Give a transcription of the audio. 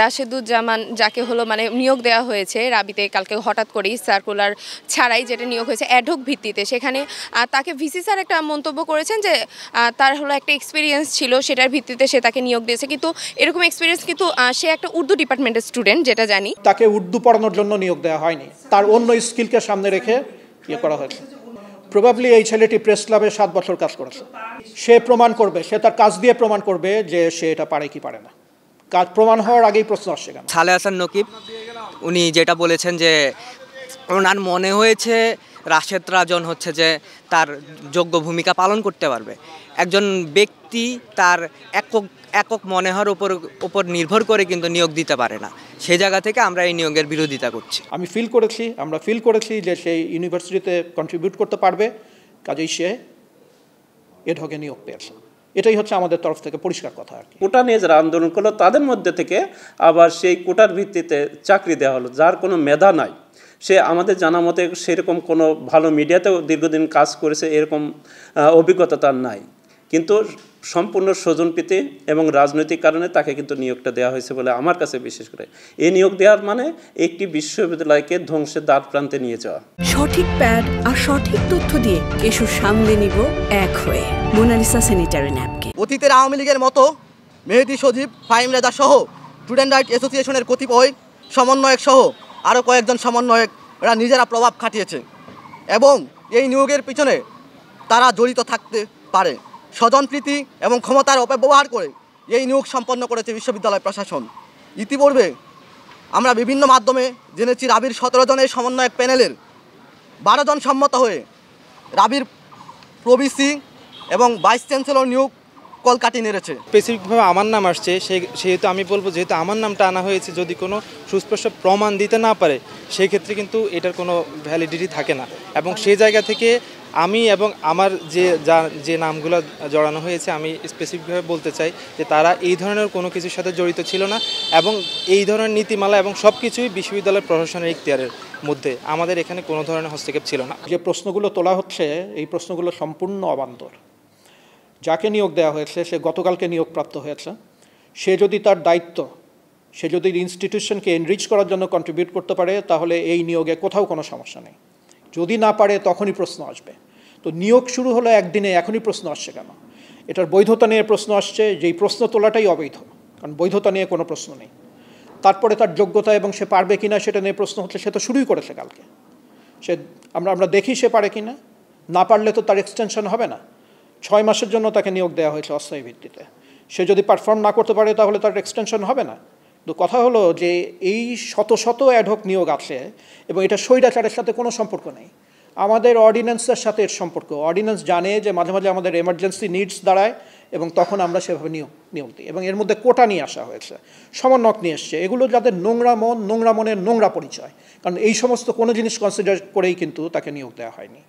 রাশেদুজ্জামান যাকে হলো মানে নিয়োগ দেওয়া হয়েছে রাবিতে কালকে হঠাৎ করেই সার্কুলার ছাড়াই যেটা নিয়োগ হয়েছে অ্যাডহক ভিত্তিতে, সেখানে তাকে ভিসি স্যার একটা মন্তব্য করেছেন যে তার হলো একটা এক্সপিরিয়েন্স ছিল, সেটার ভিত্তিতে সে তাকে নিয়োগ দিয়েছে। কিন্তু এরকম এক্সপিরিয়েন্স কিন্তু সে একটা উর্দু ডিপার্টমেন্টের স্টুডেন্ট, যেটা জানি। তাকে উর্দু পড়ানোর জন্য নিয়োগ দেওয়া হয়নি, তার অন্য স্কিলকে সামনে রেখে ইয়ে করা হয়েছে। প্রবাবলি এই ছেলেটি প্রেস ক্লাবে 7 বছর কাজ করেছে। সে প্রমাণ করবে, সে তার কাজ দিয়ে প্রমাণ করবে যে সে এটা পারে কি পারে না। কাজ প্রমাণ হওয়ার আগেই প্রশ্ন আসছে কেন? সালে হাসান নকিব উনি যেটা বলেছেন যে ওনার মনে হয়েছে রাশেদ রাজন হচ্ছে যে তার যোগ্য ভূমিকা পালন করতে পারবে। একজন ব্যক্তি তার একক মনে হওয়ার উপর নির্ভর করে কিন্তু নিয়োগ দিতে পারে না। সেই জায়গা থেকে আমরা এই নিয়োগের বিরোধিতা করছি। আমরা ফিল করেছি যে সেই ইউনিভার্সিটিতে কন্ট্রিবিউট করতে পারবে, কাজেই সে এডহকে নিয়োগ পেয়েছে। এটাই হচ্ছে আমাদের তরফ থেকে পরিষ্কার কথা আর কি। কোটা নিয়ে যারা আন্দোলন করলো তাদের মধ্যে থেকে আবার সেই কোটার ভিত্তিতে চাকরি দেওয়া হলো, যার কোনো মেধা নাই। সে আমাদের জানা মতে সেরকম কোনো ভালো মিডিয়াতেও দীর্ঘদিন কাজ করেছে এরকম অভিজ্ঞতা তার নাই, কিন্তু সম্পূর্ণ স্বজনপ্রীতি এবং রাজনৈতিক কারণে তাকে কিন্তু নিয়োগটা দেওয়া হয়েছে বলে আমার কাছে বিশেষ করে এই নিয়োগ দেওয়ার মানে একটি বিশ্ববিদ্যালয়কে ধ্বংসের দ্বার প্রান্তে নিয়ে যাওয়া। সঠিক প্যাড আর সঠিক তথ্য দিয়ে এসব সামলে নিব এক হয়ে মোনালিসা স্যানিটারি ন্যাপকিন। অতীতের আওয়ামী লীগের মতো মেহেদী সজীব, ফাহিম রেজা সহ স্টুডেন্ট রাইট অ্যাসোসিয়েশনের কতিপয় সমন্বয়ক সহ আরও কয়েকজন সমন্বয়করা নিজেরা প্রভাব খাটিয়েছে এবং এই নিয়োগের পিছনে তারা জড়িত থাকতে পারে। স্বজনপ্রীতি এবং ক্ষমতার অপব্যবহার করে এই নিয়োগ সম্পন্ন করেছে বিশ্ববিদ্যালয় প্রশাসন। ইতিপূর্বে আমরা বিভিন্ন মাধ্যমে জেনেছি রাবির 17 জনের সমন্বয়ক প্যানেলের 12 জন সম্মত হয়ে রাবির প্রভিসি এবং ভাইস চ্যান্সেলর নিয়োগ কলকাঠি নেড়েছে। স্পেসিফিকভাবে আমার নাম আসছে, সেহেতু আমি বলবো যেহেতু আমার নামটা আনা হয়েছে, যদি কোনো সুস্পষ্ট প্রমাণ দিতে না পারে সেই ক্ষেত্রে কিন্তু এটার কোনো ভ্যালিডিটি থাকে না। এবং সেই জায়গা থেকে আমি এবং আমার যে নামগুলো জড়ানো হয়েছে আমি স্পেসিফিকভাবে বলতে চাই যে তারা এই ধরনের কোনো কিছুর সাথে জড়িত ছিল না এবং এই ধরনের নীতিমালা এবং সব কিছুই বিশ্ববিদ্যালয় প্রশাসনের ইখতিয়ারের মধ্যে, আমাদের এখানে কোনো ধরনের হস্তক্ষেপ ছিল না। যে প্রশ্নগুলো তোলা হচ্ছে এই প্রশ্নগুলো সম্পূর্ণ অবান্তর। যাকে নিয়োগ দেওয়া হয়েছে সে গতকালকে নিয়োগপ্রাপ্ত হয়েছে। সে যদি তার দায়িত্ব, সে যদি ইনস্টিটিউশনকে এনরিচ করার জন্য কন্ট্রিবিউট করতে পারে তাহলে এই নিয়োগে কোথাও কোনো সমস্যা নেই। যদি না পারে তখনই প্রশ্ন আসবে। তো নিয়োগ শুরু হলো একদিনে, এখনই প্রশ্ন আসছে কেন? এটার বৈধতা নিয়ে প্রশ্ন আসছে, যেই প্রশ্ন তোলাটাই অবৈধ, কারণ বৈধতা নিয়ে কোনো প্রশ্ন নেই। তারপরে তার যোগ্যতা এবং সে পারবে কিনা সেটা নিয়ে প্রশ্ন হচ্ছে। সে তো শুরুই করেছে কালকে। আমরা দেখি সে পারে কিনা, না পারলে তো তার এক্সটেনশন হবে না। 6 মাসের জন্য তাকে নিয়োগ দেওয়া হয়েছে অস্থায়ী ভিত্তিতে। সে যদি পারফর্ম না করতে পারে তাহলে তার এক্সটেনশন হবে না। তো কথা হলো যে এই শত শত অ্যাডহক নিয়োগ আছে এবং এটা স্বৈরাচারের সাথে কোনো সম্পর্ক নেই। আমাদের অর্ডিন্যান্সের সাথে এর সম্পর্ক। অর্ডিন্যান্স জানে যে মাঝে মাঝে আমাদের এমার্জেন্সি নিডস দাঁড়ায় এবং তখন আমরা সেভাবে নিয়োগ দিই। এবং এর মধ্যে কোটা নিয়ে আসা হয়েছে, সমন্বয়ক নিয়ে এসছে। এগুলো যাদের নোংরা মনের নোংরা পরিচয়, কারণ এই সমস্ত কোনো জিনিস কনসিডার করেই কিন্তু তাকে নিয়োগ দেওয়া হয়নি।